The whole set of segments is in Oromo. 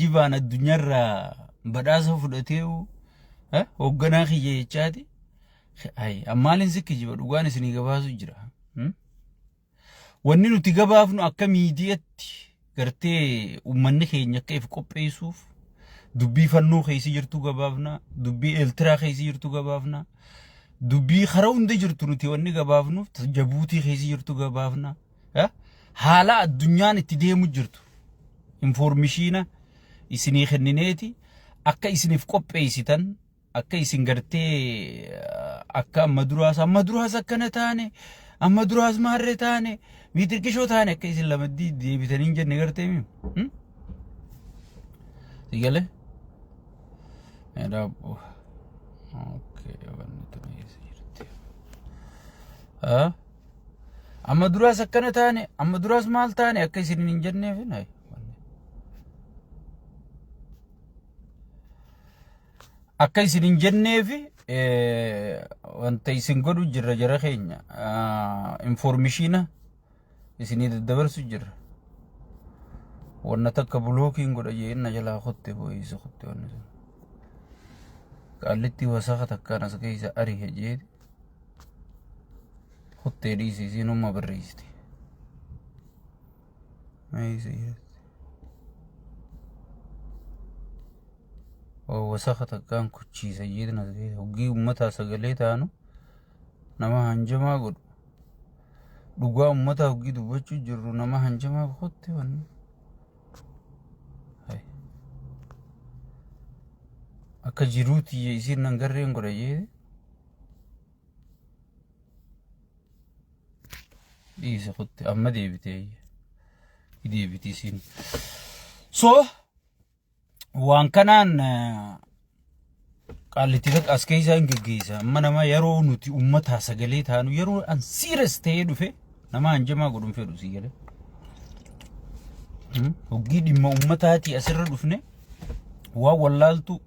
جيبان الدنيا را بدأسه فلتيو hoogganaa kiyya jechaati ammaalin sikki jiba dhugaan isinii gabaasu jira wanni nuti gabaafnu akka miidiyaatti gartee ummanni keenya akka if qopheessuuf dubbii fannoo keessa jirtu gabaafna dubbii eeltiraa keessa jirtu gabaafna dubbii khara hunda jirtu nuti wanni gabaafnuuf jabuutii keessa jirtu gabaafna haala addunyaan itti deemu jirtu informationa isinii kennineeti akka isiniif qopheessitan akka isin gartee akka amma duraas akkana taane amma duraas maarree taane miitirkishoo taane akka isin lamaddii deebitanii jenne gartee mi sigale edabbo okay wanni tumeesi jirti amma duraas akkana taane amma duraas maal taane akka isin hin jenneef nay akka isin hin jenneef wanta isin godhu jirra jara keenya informationa isinii daddabarsu jirra wanna takka blocking godha jeenna jalaa qotte boyisa qotte wanni sun qallitti wasaqa takkaan as keessa arihe jeeti qottee dhiisi isinumma barreessite وسخط كان كوتشي سيدنا زي وجي أمتها سجليتها نما هنجما قد لقوا أمتها وجي دوبتشو جرو نما هنجما خدت ون هاي أكجروتي يصير نعرين قرية إيه خدت أما دي بتي سين waan kanaan qaallitti as keessa hin geggeessa amma nama yeroo nuti ummata sagalee taanu yeroo an serious ta'ee dhufe nama hanjamaa godhun fedhu sigale hogii dhimma ummataati asirra dhufne waa wallaaltu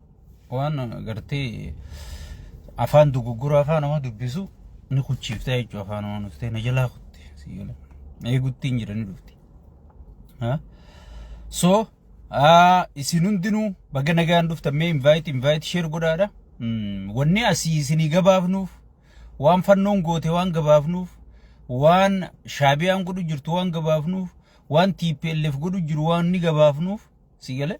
waan gartee afaan dogoggora afaan nama dubbisu ni kuchiiftaa jechuudha afaan waan ustee na jalaa kutte sigale eeguttiin jirani dhufti so isin hundinuu baga nagaan dhuftamee invite share godhaadha wanni asii isinii gabaafnuuf waan fannoon goote waan gabaafnuuf waan shaabiyaan godhu jirtu waan gabaafnuuf waan TPLF godhu jiru waan ni gabaafnuuf sigale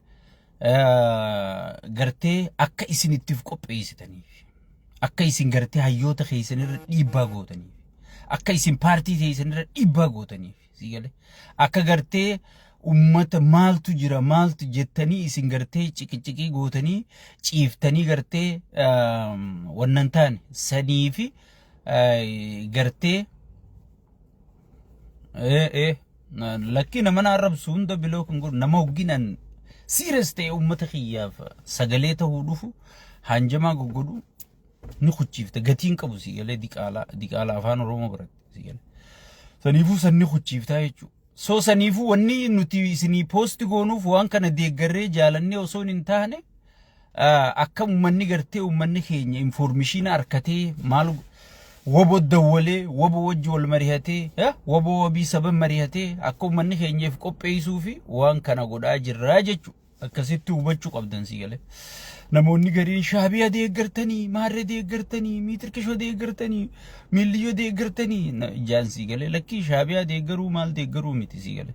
gartee akka isin ittiif qopheessitaniif akka isin gartee hayyoota keessanirra dhiibbaa gootaniif akka isin paartii keessanirra dhiibbaa gootaniif sigale akka gartee ummata maaltu jira maaltu jettanii isin gartee ciqiciqii gootanii ciiftanii gartee wannan taane sanii fi gartee lakki nama na arrabsu hunda biloo kan godhu nama hogginan serious ta'e ummata kiyyaaf sagalee ta'uu dhufu hanjamaa godhu ni kuchiifta gatiin qabu sigalee diqaalaa afaan oromoo biratti sigalee saniifuu sanni kuchiiftaa jechuudha so sanifu wanni nuti isinii post goonuuf waan kana deeggarree jaalannee osoo hin taane akka ummanni gartee ummanni keenya informationa arkatee maal wabo dawwalee wabo wajji wal marihatee wabo wabii sabab marihatee akka ummanni keenyaaf qopheessuu fi waan kana godhaa jirraa jechuudha akkasitti hubachuu qabdan sigale namoonni gariin shaabiyaa deeggartanii maarree deeggartanii miitirkishoo deeggartanii miilliyoo deeggartanii jaan sigale lakki shaabiyaa deeggaruu maal deeggaruu miti sigale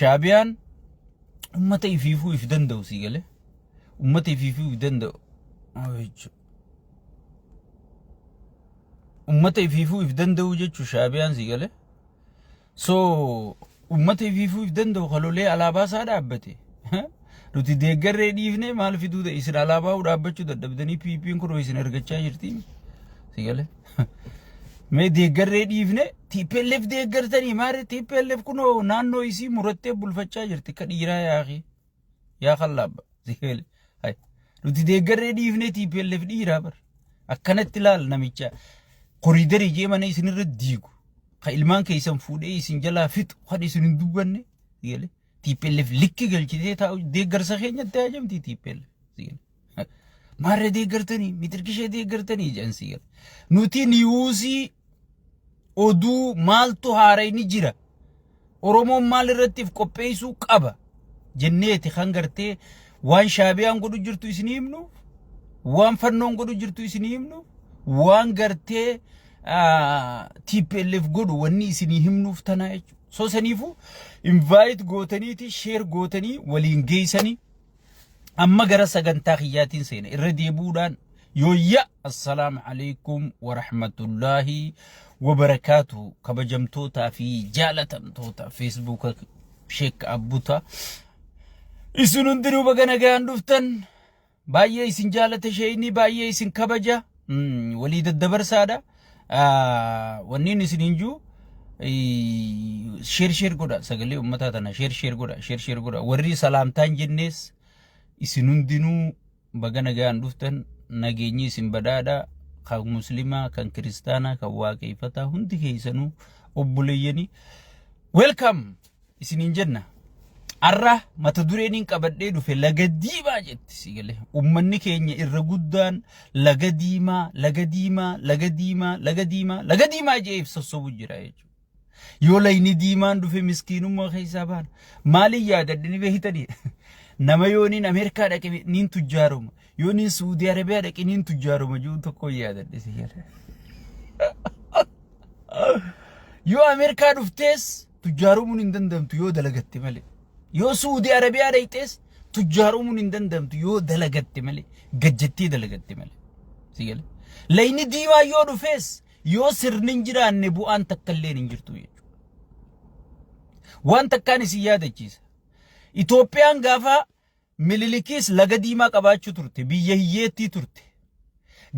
shaabiyaan ummata ifiifuu if danda'u sigale ummata ifiifuu if danda'u ummata ifiifuu if danda'u jechuu shaabiyaan sigale so ummata ifiifuu if danda'u halolee alaabaa isaa dhaabbate nuti deeggarree dhiifne maal fiduu ta'e isin alaabaa dhaabbachuu dadhabdanii PP'n kun isin argachaa jirti sigale mee deeggarree dhiifne TPLF deeggartanii maarree TPLF kun naannoo isii murattee bulfachaa jirti ka dhiiraa yaaqi yaa khallaaba sigale hay nuti deeggarree dhiifne TPLF dhiiraa bar akkanatti laal namicha koriidarii jeemana isinirra diigu ka ilmaan keessan fuudhee isin jalaa fixu kan isin hin dubbanne sigale TPLF likki galchitee taa'u deeggarsa keenyatti ajamti TPLF sigale maarree deeggartanii miitirkishee deeggartanii jedhan sigale nuti niyuusii oduu maaltu haarayni jira oromoon maal irratti qopheessuu qaba jenneeti kan gartee waan shaabiyaan godhu jirtu isin himnu waan fannoon godhu jirtu isin himnu waan gartee TPLF godhu wanni isin himnuuf tana jechuudha. So saniifu invite gootaniiti share gootanii waliin geessanii amma gara sagantaa kiyyaatiin seena irra deebuudhaan yooyya assalaamu alaykum wa rahmatullahi wa barakatuh kabajamtoota fi jaalatamtoota Facebook Sheek Abbuta isin hundinuu baga nagaan dhuftan baay'ee isin jaalata sheeyni baay'ee isin kabaja walii daddabarsaadha wanniin isin hinjuu share godha sagalee ummataa tana share godha warri salaamtaan jennees isin hundinuu baga nagaan dhuftan nageenyi isin badhaadha kan muslima kan kristaana kan waaqeffata hundi keessanuu obboleeyyanii welcome isinin jenna arra mata dureeniin qabadhee dhufe laga diimaa jetti sigalee ummanni keenya irra guddaan laga diimaa jee ibsassobu jira jechuudha yoo layni diimaan dhufe miskiinummaa keessaa baan maali yaadadhani beeytani nama yooniin Ameerikaa dhaqe niin tujjaaruma yooniin Saudi Arabiyaa dhaqe niin tujjaaruma jiru tokko yaadadhe sigalee yoo Ameerikaa dhuftees tujjaarumuun hin dandamtu yoo dalagatte malee yoo Saudi Arabiyaa dhaytees tujjaarumuun hin dandamtu yoo dalagatte malee gajjettee dalagatte malee sigalee layni diimaa yoo dhufees yoo sirnin jiraanne bu'aan takkallee hin jirtu jechuudha waan takkaan isin yaadachiisa Itoophiyaan gaafa Mililikis laga diimaa qabaachuu turte biyya hiyyeettii turte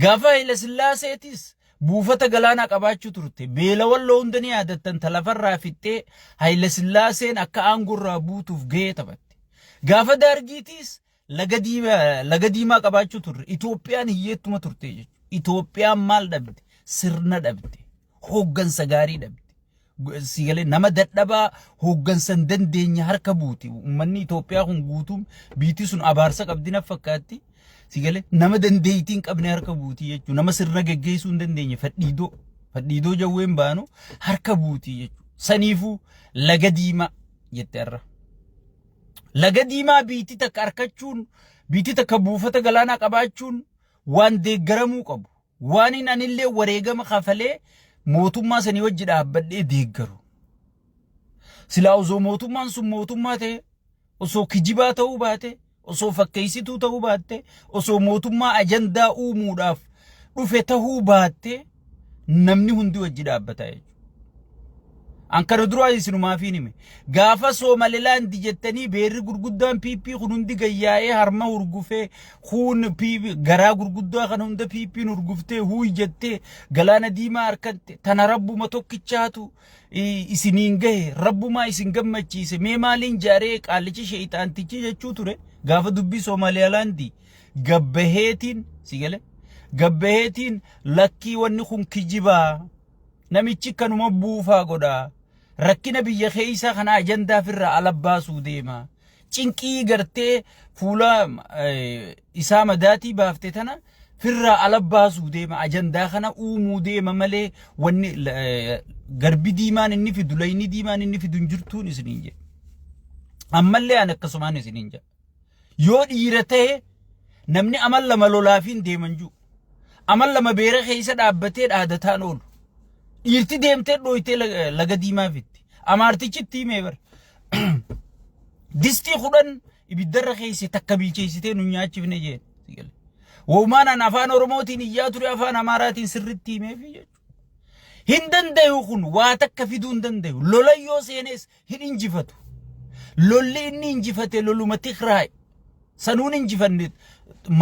gaafa Haile Sillaaseetis buufata galaanaa qabaachuu turte beelawwan loondanii yaadattan talafarraa fixxee Haile Sillaaseen akka aangurraa buutuuf gahee taphatte gaafa Dargiitis laga diimaa qabaachuu turte Itoophiyaan hiyyeettuma turte jechuudha Itoophiyaan maal dhabde sirna dhabde hooggansa gaarii dhabde sigalee nama dadhabaa hooggansan dandeenya harka buuti ummanni Itoophiyaa kun guutuun biitii sun abaarsa qabdina fakkaatti sigalee nama dandeeytiin qabne harka buuti jechuudha nama sirna geggeessuu hin dandeenye fadhiidoo jawween baanu harka buuti jechuudha saniifuu laga diimaa jette arra laga diimaa biitii takka harkachuun biitii takka buufata galaanaa qabaachuun waan deeggaramuu qabu waan hin anillee wareegama kafalee mootummaa sanii wajji dhaabbadhee deeggaru silaa osoo mootummaan sun mootummaa ta'e osoo kijibaa ta'uu baate osoo fakkeessituu ta'uu baatte osoo mootummaa ajandaa uumuudhaaf dhufe ta'uu baatte namni hundi wajji dhaabbata jechuudha ankara duraa isinumaafin hime gaafa Somaliland jettanii beerri gurguddaan PP kun hundi gayyaa'ee harma urgufee kun PP garaa gurguddaa kan hunda PP urguftee huuy jettee galaana diimaa harkatte tana rabbuma tokkichaatu isiniin gahe rabbuma isin gammachiise mee maaliin jaaree qaalichi sheeyxaantichi jechuu ture gaafa dubbii Somaliland gabbaheetiin sigale gabbaheetiin lakkii wanni kun kijibaa namichi kanuma buufaa godhaa rakkina biyya keessa kana ajandaa firra alabbaasuu deema cinqii gartee fuula isaa madaatii baafte tana firra alabbaasuu deema ajandaa kana uumuu deema malee wanni garbi diimaan inni fidu layni diimaan inni fidu jirtuun isiniin jedhe ammallee an akkasumaan isiniin jedhe yoo dhiira ta'e namni amal lama lolaafiin deeman jiru amal lama beera keessa dhaabbatee dhaadataan oolu dhiirti deemtee dhooytee laga diimaa fitti amartichitti meebar distii kudhan ibiddarra keessa takka bilcheessitee nu nyaachifne jeen sigale woomaan afaan oromootiin iyyaa ture afaan amaaraatiin sirritti himeef jechuudha hin dandayu kun waa takka fiduu hin dandayu lolayyoo seenes hin injifatu lolli inni injifate loluma Tigraay sanuun injifanne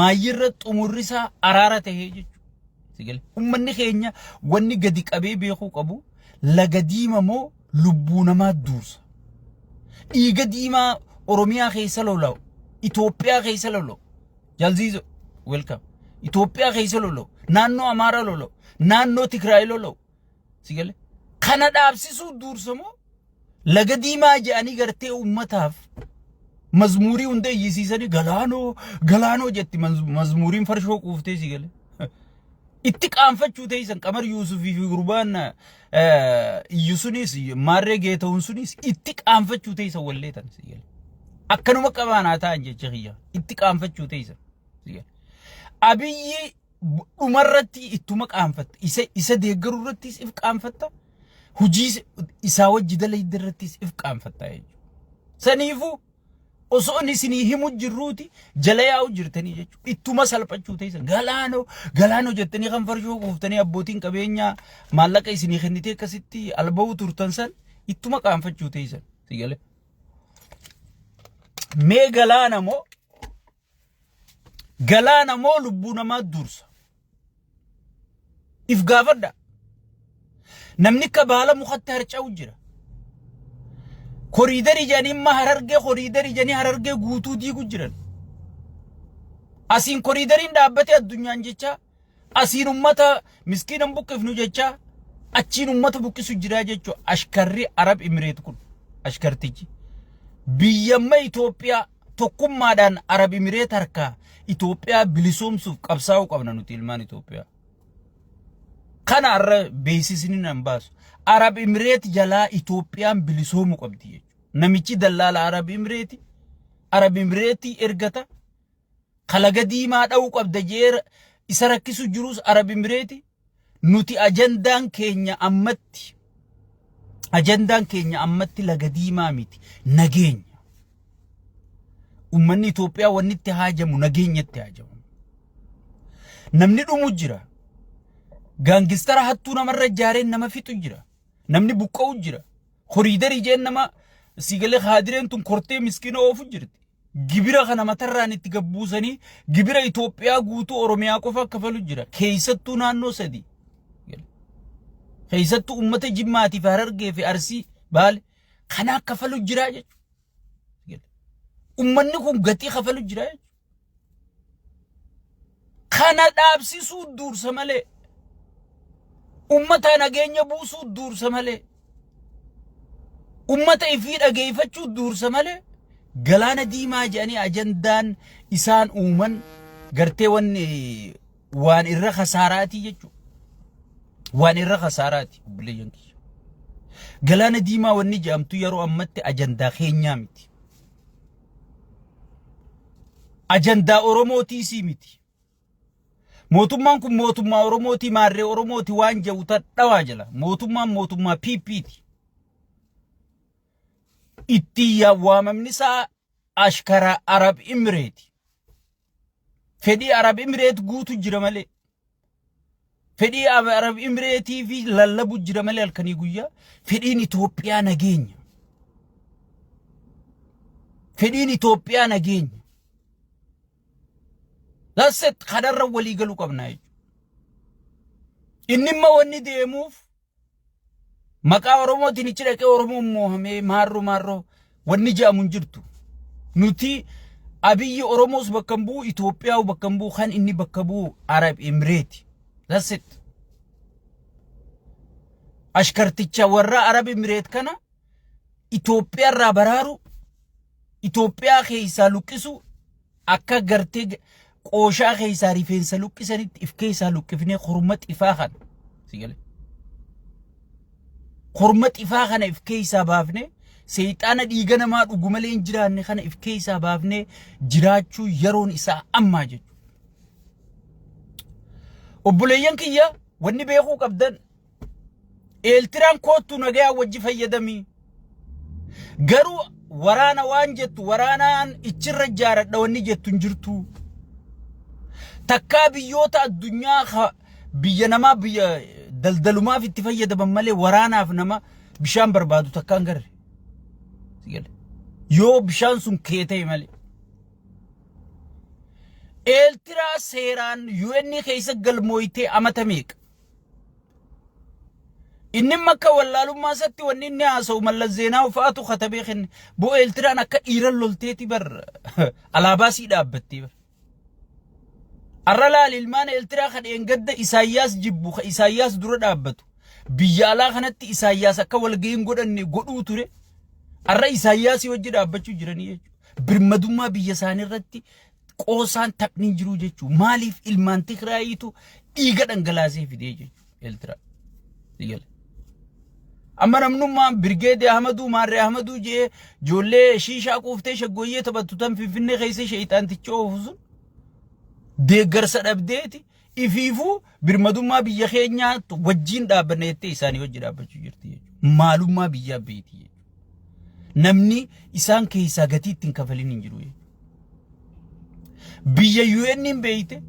maayyirra xumurrisaa araara tahee jechuudha sigale ummanni keenya wanni gadi qabee beekuu qabu laga diimaa moo lubbuu namaa duursa dhiiga diimaa Oromiyaa keessa lola'u Itoophiyaa keessa lola'u jalziizo welcome Itoophiyaa keessa lola'u naannoo Amaaraa lola'u naannoo Tigraay lola'u sigale kana dhaabsisuu duursa moo laga diimaa jedhanii gartee ummataaf mazmuurii hunda iyyisiisanii galaanoo jetti mazmuuriin farshoo quuftee sigale itti qaanfachuu teessan Qamar Yuusufii fi gurbaan iyyusunis maarree geetawun sunis itti qaanfachuu teessan wallee tan sigale akkanuma qabaanaa ta'an jecha kiyya itti qaanfachuu teessa abiyyi dhumarratti ittuma qaanfatta isa deeggaruu irrattis if qaanfatta hujii isaa wajji dalayda irrattis if qaanfatta jechuudha saniifu osoo isinii himu jirruuti jala yaa'u jirtanii jechuudha ittuma salphachuu teessa galaanoo jettanii kan farshoo quuftanii abbootiin qabeenyaa maallaqa isinii kennitee akkasitti alba'uu turtan san ittuma qaanfachuu teessa sigale mee galaana moo lubbuu namaa dursa if gaafadha namni ka baala mukatti harca'u jira koriidari janimma koriidari janii harargee guutuu diigu jiran asiin koriidariin dhaabbate addunyaan jecha asiin ummata miskiinan buqqifnu jecha achiin ummata buqqisu jira jechuudha ashkarri arab imireet kun ashkartichi biyyamma Itoophiyaa tokkummaadhaan arab imireet harkaa Itoophiyaa bilisoomsuuf qabsaa'uu qabna nuti ilmaan Itoophiyaa kana arra beeksisni nan baasu arab imireet jalaa Itoophiyaan bilisoomuu qabdi jechuudha namichi dallaala arab imireetii ergata kalaga diimaa dha'uu qabda jeera isa rakkisu jirus arab imireeti nuti ajandaan keenya ammatti laga diimaa miti nageenya ummanni Itoophiyaa wanni itti haajamu nageenyatti haajamu namni dhumu jira gaangistara hattuu namarra jaareen nama fixu jira namni buqqa'u jira koriidari jeen nama sigale khaadireen tun kortee miskina oofu jirti gibira kana matarraan itti gabbuusanii gibira Itoophiyaa guutuu Oromiyaa qofa kafalu jira keessattuu naannoo sadii keessattuu ummata Jimmaatiif Harargee fi Arsii Baale kana kafalu jira jechuudha ummanni kun gatii kafalu jira jechuudha kana dhaabsisuu dursa malee ummata nageenya buusuu dursa malee ummata ifii dhageeffachuu dursa malee galaana diimaa jedhanii ajandaan isaan uuman gartee waan irra khasaaraati jechuudha waan irra khasaaraati obboleeyyan kiyya galaana diimaa wanni jedhamtu yeroo ammatti ajandaa keenyaa miti ajandaa Oromootii miti mootummaan kun mootummaa Oromootii maarree Oromootii waan jedhu dhawaa jala mootummaa PP'ti itti waamamni isaa ashkara arab imireeti fedhii arab imireet guutu jira malee fedhii arab imireetii fi lallabu jira malee halkanii guyyaa fedhiin Itoophiyaa nageenya laset kadarra walii galuu qabna jechuudha inni immoo wanni deemuuf maqaa Oromootiin ichi dhaqee Oromoon moohamee maarroo wanni jedhamu jirtu nuti abiyyi Oromoos bakka bu'u Itoophiyaa bakka bu'u kan inni bakka bu'u arab imireeti laset ashkarticha warra arab imireet kana Itoophiyaa irraa baraaru Itoophiyaa keessaa luqqisu akka gartee qooshaa keessaa rifeensa luqqisanitti if keessaa luqqifnee korma xifaa kana sigale korma xifaa kana if keessaa baafnee seexaana dhiiga namaa dhugu malee hin jiraanne kana if keessaa baafnee jiraachuu yeroon isaa ammaa jechuudha obboleeyyan kiyya wanni beekuu qabdan eeltiraan kootu nagaa wajji fayyadamii garuu waraana waan jettu waraanaan ichirra jaaradha wanni jettu hin jirtu takkaa biyyoota addunyaa biyya namaa biyya daldalumaaf itti fayyadaman malee waraanaaf nama bishaan barbaadu takkaan garre yoo bishaan sun keetee malee eeltiraa seeraan UN keessa galmooytee amata meeqa inni makka wallaalummaa satti wanni inni haasa'u Mallas Zeenaaw fa'aatu katabee kenne boo eeltiraan akka dhiiran lolteeti bar alaabaa sii dhaabbattee bar arralaal ilmaan eeltiraa kadheen gadda Isaayyaas jibbu Isaayyaas dura dhaabbatu biyya alaa kanatti Isaayyaas akka walga'iin godhanne godhuu ture arra Isaayyaas wajji dhaabbachuu jiranii jechuudha birmadummaa biyya isaanii irratti qoosaan taphni jiru jechuudha maaliif ilmaan Tigraayitu dhiiga dhangalaasee fidee jechuudha eeltiraa sigale amma namnummaan Birgeedee Ahmaduu Maarree Ahmaduu jee ijoollee shiishaa quuftee shaggoyyee taphattu tan Finfinnee keessa sheeyxaanticha oofu sun deeggarsa dhabdeeti ifiifuu birmadummaa biyya keenyaa wajjiin dhaabbanneettee isaanii wajji dhaabbachuu jirti jechuudha. Maalummaa biyyaa beeti jechuudha. Namni isaan keessaa gatii ittiin kafalin hin jiru jechuudha. Biyya UN hin beeyte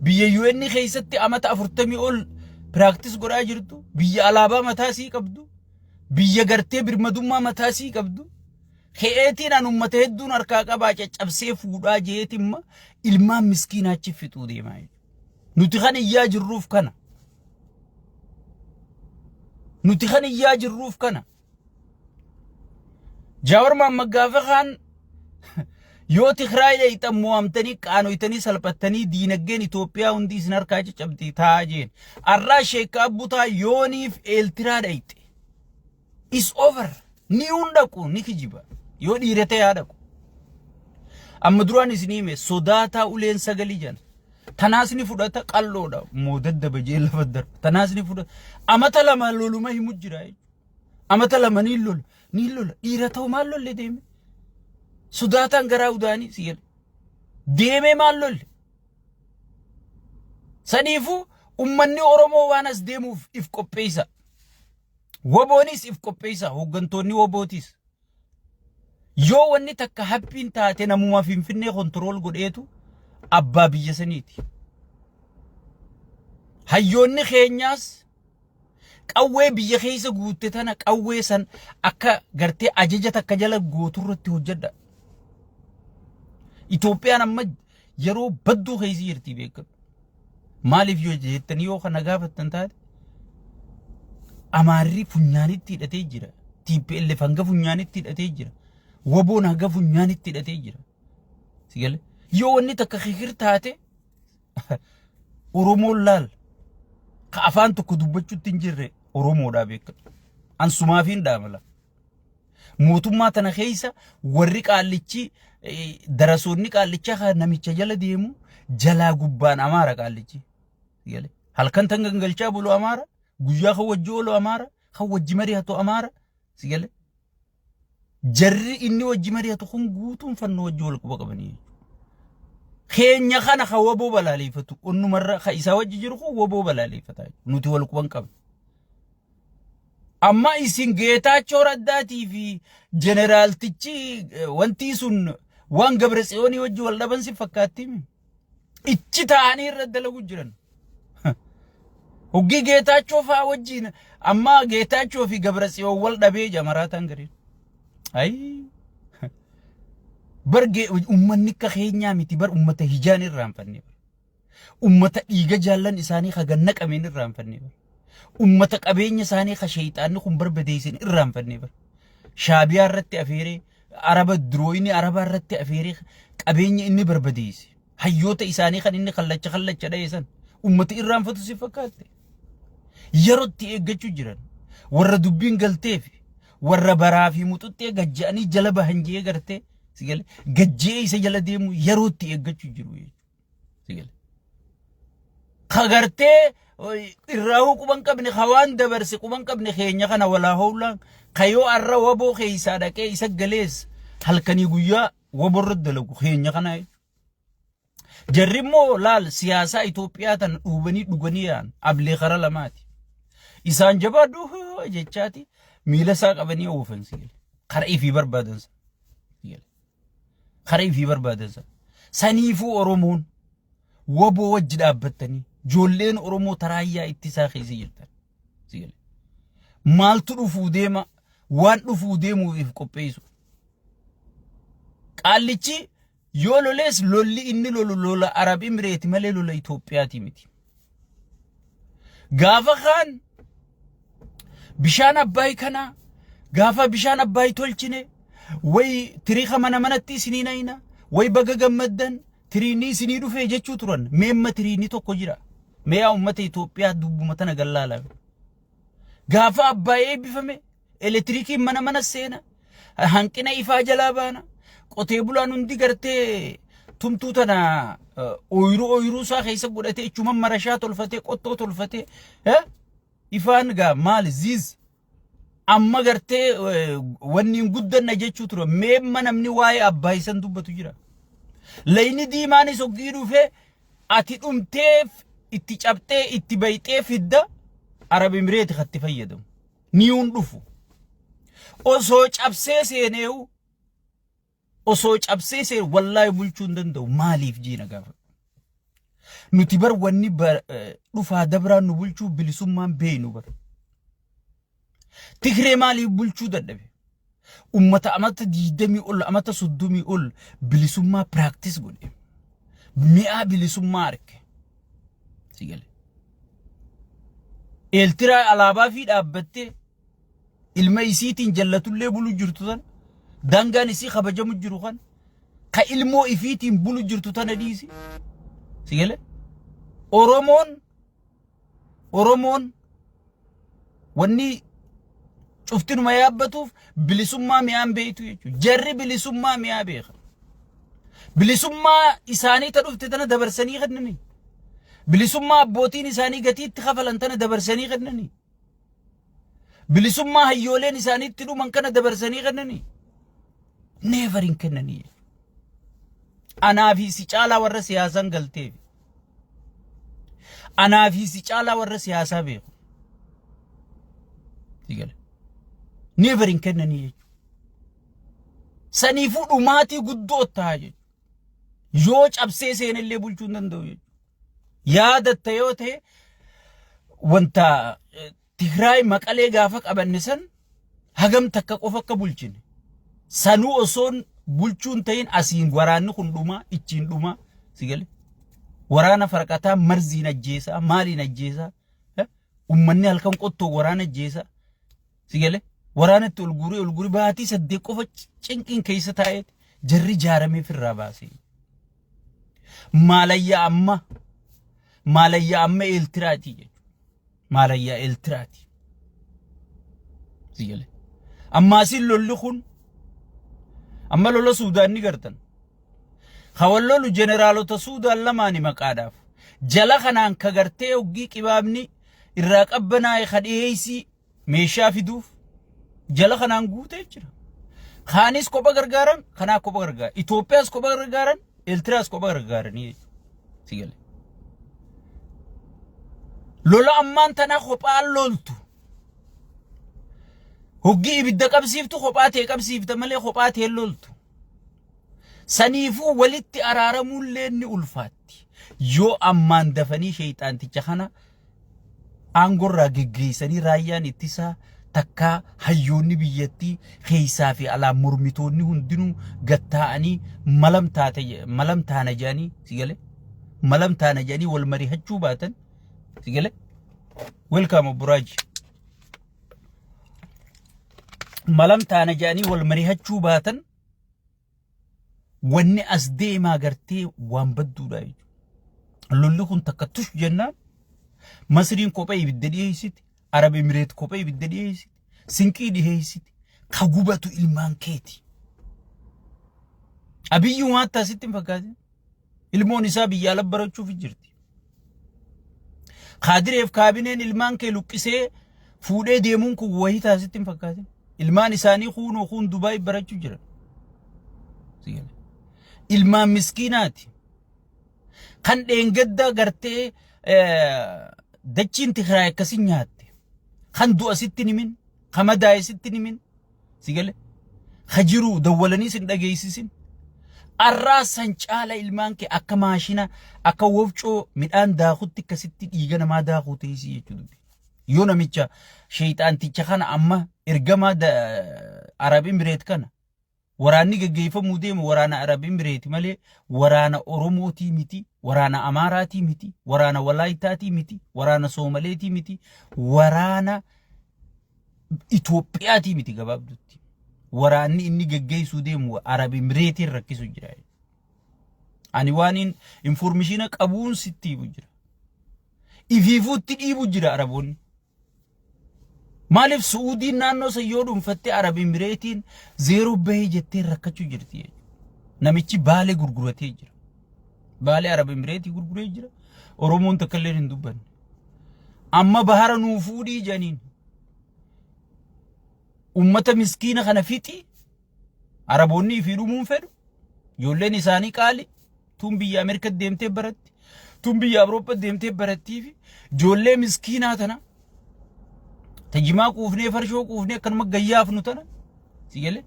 biyya UN keessatti amata 40 ol practice godhaa jirtu biyya alaabaa mataa sii qabdu biyya gartee birmadummaa mataa sii qabdu keetiin an ummata hedduun harkaa qabaa caccabsee fuudhaa jeetimma ilmaan miskiinaachi fixuu deemaa jechuudha. Nuti kan iyyaa jirruuf kana. Nuti kan iyyaa jirruuf kana. Jawaar Mohammad gaafa kaan yoo Tigraay leeyxan mo'amtanii qaanoytanii salphattanii diinagdeen Itoophiyaa hundi isin harkaa caccabdii taa'aa jeen. Arraa Sheek Abbutaa yooniif Eeltiraa dhayxe. Is over. Ni hundaqu ni kijiba. Yoo dhiirate yaadaqu. Amma duraan isinii hime sodaataa uleen sagalii jana. Tanaasni fudhata qalloodha moodadda bajee lafa darba. Tanaasni fudhata amata lama loluma himu jira. Amata lama ni lola dhiira ta'u maal lolle deeme. Sodaataan garaa udaanii si'el. Deeme maal lolle. Saniifuu ummanni Oromoo waan as deemuuf if qopheessa. Woboonis if qopheessa hooggantoonni wobootis. Yoo wanni takka haphiin taate namuma Finfinnee kontirool godheetu abbaa biyya saniiti. Hayyoonni keenyaas qawwee biyya keessa guutte tana qawwee san akka gartee ajaja takka jala gooturratti hojjedha. Itoophiyaan amma yeroo badduu keessa jirti beekamu. Maaliif yoo jettanii yoo kana gaafattan taate Amaarri funyaanitti hidhatee jira. TPLF hanga funyaanitti hidhatee jira. Woboon hanga funyaanitti hidhatee jira. Sigale yoo wanni takka khikir taate Oromoon laal ka afaan tokko dubbachuutti hin jirre Oromoodhaa beekamu. Ansumaafiin dhaamala. Mootummaa tana keessa warri qaallichi darasoonni qaallichaa kan namicha jala deemu jalaa gubbaan Amaara qaallichi. Sigale halkan tan gangalchaa bulu Amaara guyyaa kan wajji oolu Amaara kan wajji mari'atu Amaara. Sigale jarri inni wajji mari'atu kun guutuun fannoo wajji wal quba qabanii. Keenya kana ka woboo balaaleffatu onnumarra ka isaa wajji jiru kun woboo balaaleffataa nuti wal quban qabna. Amma isin Geetaachoo Raddaatii fi Jeneraaltichi wanti sun waan Gabratsiyoonii wajji wal dhaban si fakkaatti ichi ta'anii irra dalagu jiran. Hoggi Geetaachoo faa wajjin amma Geetaachoo fi Gabratsiyoon wal dhabee jamaraataan gariin. Ay barge ummanni ka keenyaa miti bar ummata hijaan irraanfanne bar. Ummata dhiiga jaallan isaanii ka ganna qabeen irraanfanne bar. Ummata qabeenya isaanii ka sheeyxaanni kun barbadeessin irraanfanne bar. Shaabiyaa irratti afeeree Araba durooyini Araba irratti afeeree qabeenya inni barbadeesse. Hayyoota isaanii kan inni kallacha dhayeessan ummata irraanfatu si fakkaatte. Yerootti eeggachuu jiran warra dubbiin galteef warra baraa fi muxuxxee gajja'anii jala bahan jee gartee sigale gajjee isa jala deemu yerootti eeggachuu jiru jechuudha. Sigale kagartee irraa quban qabne hawaan dabarse quban qabne keenya kana walaa hoolaan kayoo arra waboo keeysaa dhaqee isa galees halkanii guyyaa waborra dalagu keenya kana. Jarrimmoo laal siyaasaa Itoophiyaa tan dhuubanii dhuganii yaan ablee kara lamaati. Isaan jabaadhu jechaati miila isaa qabanii oofan sigale. Kara ifii barbaadansa. Kara ifii barbaadansa. Saniifuu Oromoon waboo wajji dhaabbattanii joolleen Oromoo taraayyaa ittisaa keessa jirtan. Sigale. Maaltu dhufuu deema waan dhufuu deemuuf qopheessu. Qaallichi yoo lolees lolli inni lola Arab Emirates malee lola Itoophiyaati miti. Gaafa kaan bishaan Abbaay kana gaafa bishaan Abbaay tolchine way tiriika manatti isinii nayna way baga gammaddan tiriinii isinii dhufee jechuu turan meemma tiriinii tokko jira. Mee ummata Itoophiyaa dubbuma tana gallaala. Gaafa Abbaay eebbifame elektiriikiin mana seena hanqina ifaa jalaa baana. Qotee bulaan hundi gartee tumtuu tana ooyiruu saa keessa godhatee ichuma marashaa tolfatee qottoo tolfatee ifaan gaa maal ziz amma gartee wanni hin guddanna jechuu ture meemma namni waa'ee abbaa isan dubbatu jira layni diimaanis oggii dhufe ati dhumteef itti cabxee itti bayxee fidda Arab Emirates khatti fayyadamu niyuun dhufu osoo cabsee seeneewu osoo cabsee seen wallahi bulchuu hin danda'u maaliif jiina gaafa nuti bar wanni dhufaa dabraan nu bulchuu bilisummaan beeynu bar Tigree maaliif bulchuu dadhabe ummata amata 20 ol amata 30 ol bilisummaa practice godhe mi'a bilisummaa arke sigale Eeltiraa alaabaa fi dhaabbattee ilma isiitiin jallatullee bulu jirtu tan dangaan isii kabajamu jiru kan ka ilmoo ifiitiin bulu jirtu tan dhiisi sigale Oromoon wanni cuftinuma yaabbatuuf bilisummaa mi'aan beeytu jechuudha jarri bilisummaa mi'aa beeka bilisummaa isaanii ta dhufte tana dabarsanii kennanii bilisummaa abbootiin isaanii gatiitti kafalan tana dabarsanii kennanii bilisummaa hayyooleen isaaniitti dhuman kana dabarsanii kennanii never hin kennanii anaa fi si caalaa warra siyaasan galteef anaa fi si caalaa warra siyaasaa beeku sigale never hin kennanii saniifuu dhumaatii guddoo ta'a yoo cabsee seenillee bulchuu hin danda'u yaadatta yoo ta'e wanta Tigraay Maqalee gaafa qabanne san hagam takka qofa akka bulchine sanuu osoon bulchuun ta'in asiin waraanni kun dhumaa ichiin dhumaa sigale waraana farqataa marziin ajjeesaa maaliin ajjeesaa ummanni halkan qottoo waraana ajjeesaa sigale waraanatti ol gurii baatii 8 qofa cinqiin keessa taa'ee jarri jaaramee firraa baasee maalayyaa amma Eeltiraati jechuudha maalayyaa Eeltiraati sigale ammaasiin lolli kun amma lola Suudaanni gartan hawallolu generaalota Suudaan lamaani maqaadhaaf jala kanaan ka gartee oggii qibaabni irraa qabbanaa'e kadheeysi meeshaa fiduuf jala kanaan guutee jira kaanis kopha gargaaran kanaa kopha gargaaran Itoophiyaas kopha gargaaran Eeltiraas kopha gargaaranii sigale lola ammaan tana kophaan loltu hoggii ibidda qabsiiftu kophaa ta'e qabsiifta malee kophaa ta'e loltu saniifuu walitti araaramuullee ni ulfaatti yoo ammaan dafanii sheeyxaanticha kana aangorraa geggeessanii raayyaan ittisaa takka hayyoonni biyyattii keessaa fi alaa mormitoonni hundinuu gattaa'anii malamtaana jaanii sigale malamtaana jaanii wal marihachuu baatan sigale welcome Buraaji malamtaana jaanii wal marihachuu baatan wanni as deemaa gartee waan badduudha lolli kun takka tush jennaan Masriin kophee ibidda dhiyeessiti Arab Emirates kophee ibidda dhiyeessiti sinqii dhiyeessiti ka gubatu ilmaan keeti Abiyyu maatta asitti hin fakkaatin ilmoon isaa biyya ala barachuuf jirti Kaadireef kaabineen ilmaan kee luqqisee fuudhee deemuun kun wahii taasitti hin fakkaatin ilmaan isaanii kuun Dubaay barachuu jiran ilmaan miskiinaati kan dheengadda gartee dachiin Tigraay akkasii nyaatte kan du'a sitti nimin kan madaa'e sitti nimin sigale hajiru dawwalanii sin dhageessisin arraasan caala ilmaan kee akka maashina akka wofcoo midhaan daakutti akkasitti dhiiga namaa daakuu teessii jechuudha yoo namicha sheeyxaanticha kana amma ergamaa Arab Emirates kana waraanni geggeeffamuu deemu waraana Arab Emirates malee waraana Oromootii miti waraana Amaaraatii miti waraana Walaayitaatii miti waraana Soomaleetii miti waraana Itoophiyaatii miti gabaabdutti waraanni inni geggeessuu deemu Arab Emirates rakkisu jira ani waan information qabuun sitti jira ifiifuutti dhiibu jira Araboonni Malif Saudi naannoo sayyoo dhuunfattee Arab Emirates zero bahee jettee rakkachuu jirti namichi baalee gurguratee jira baalee Arab Emirates gurguree jira Oromoon takkallee hin dubbanne amma bahara nuu fuudhii janiin ummata miskiina kana fixi araboonni fi dhumuun fedhu ijoolleen isaanii qaali tun biyya Ameerika deemtee baratti tun biyya Awurooppaa deemtee barattii fi ijoollee miskiinaa tana tajimaa quufnee farshoo quufnee akkanuma gayyaafnu tana sigale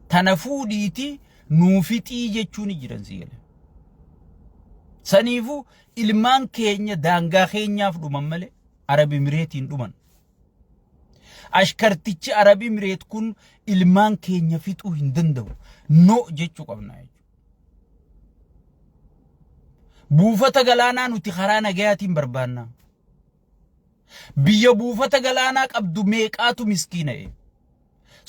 tana fuudhiitii nuu fixii jechuun jiran sigale saniifu ilmaan keenya daangaa keenyaaf dhuman malee Arabi Mireetiin dhuman ashkartichi Arabi Mireet kun ilmaan keenya fixuu hin danda'u no jechuu qabna buufata galaanaa nuti karaa nagayaatiin barbaanna biyya buufata galaanaa qabdu meeqaatu miskiina'e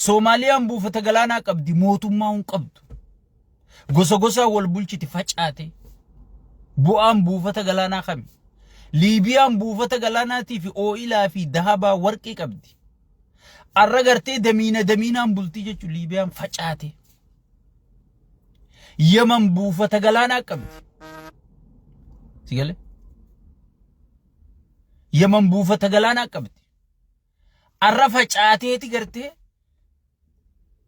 Soomaaliyaan buufata galaanaa qabdi mootummaa hin qabdu gosa gosa wal bulchiti facaate bu'aan buufata galaanaa kami Liibiyaan buufata galaanaatii fi ooyilaa fi dahabaa warqii qabdi arra gartee damiinaan bultii jechuun Liibiyaan facaate Yemen buufata galaanaa qabdi sigale Yemen buufata galaanaa qabdi arra facaateeti gartee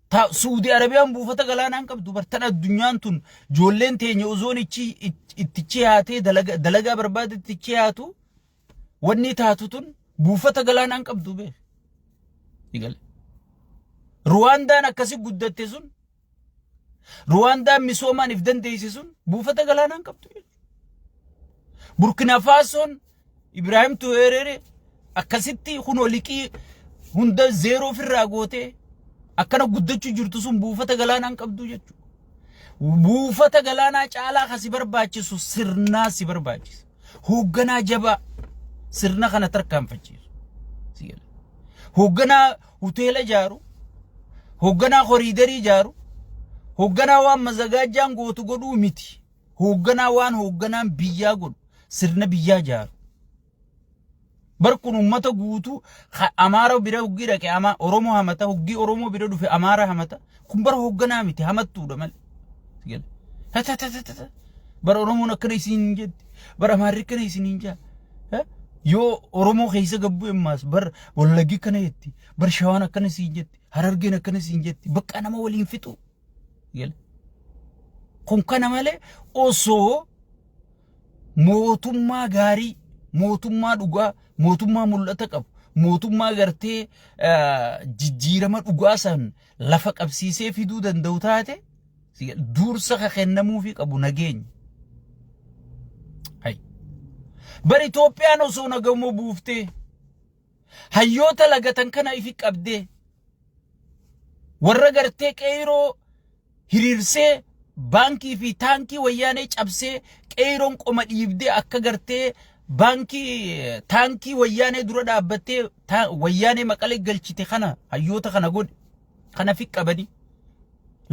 ta Saudi Arabiyaan buufata galaanaa qabdu bartan addunyaan tun joolleen teenya ozoon ittichi haatee dalagaa barbaade ittichi haatu wanni taatu tun buufata galaanaa qabdu be sigale Rwandaan akkasi guddatte sun Rwandaan misoomaan if dandeeyse sun buufata galaanaa qabdu Burkina Fasoon Ibrahim Traoré akkasitti kun liqii hunda zero firraa gootee akkana guddachuu jirtu sun buufata galaanaa qabdu jechuudha buufata galaanaa caalaa kasi barbaachisu sirnaa si barbaachisa hoogganaa jabaa sirna kana tarkaanfachiisu sigale hoogganaa hoteela jaaru hoogganaa koriidarii jaaru hoogganaa waan mazagaajaan gootu godhuu miti hoogganaa waan hoogganaan biyyaa godhu sirna biyyaa jaaru barkun ummata guutu Amaara bira huggi dhaqe ama Oromoo hamata huggi Oromoo bira dhufe Amaara hamata kun bara hoogganaa miti hamattuudha mal sigale bara Oromoon akkana isin jetti bara Amaarri akkana isin jaa yoo Oromoo keessa gabbu emmaas bar Wallaggi kana jetti bar Shawaan akkana isin jetti Harargeen akkana isin jetti bakka nama waliin fixu sigale kun kana malee osoo mootummaa gaarii mootummaa dhugaa mootummaa mul'ata qabu mootummaa gartee jijjiirama dhugaa san lafa qabsiisee fiduu danda'u taate dursa kennamuu fi qabu nageenya hay bar Itoophiyaan osoo nagamoo buuftee hayyoota lagatan kana ifi qabdee warra gartee qeyroo hiriirsee baankii fi taankii wayyaanee cabsee qeyroon qoma dhiibdee akka gartee baankii taankii wayyaanee dura dhaabbattee wayyaanee maqalee galchite kana hayyoota kana godhe kana fi qabani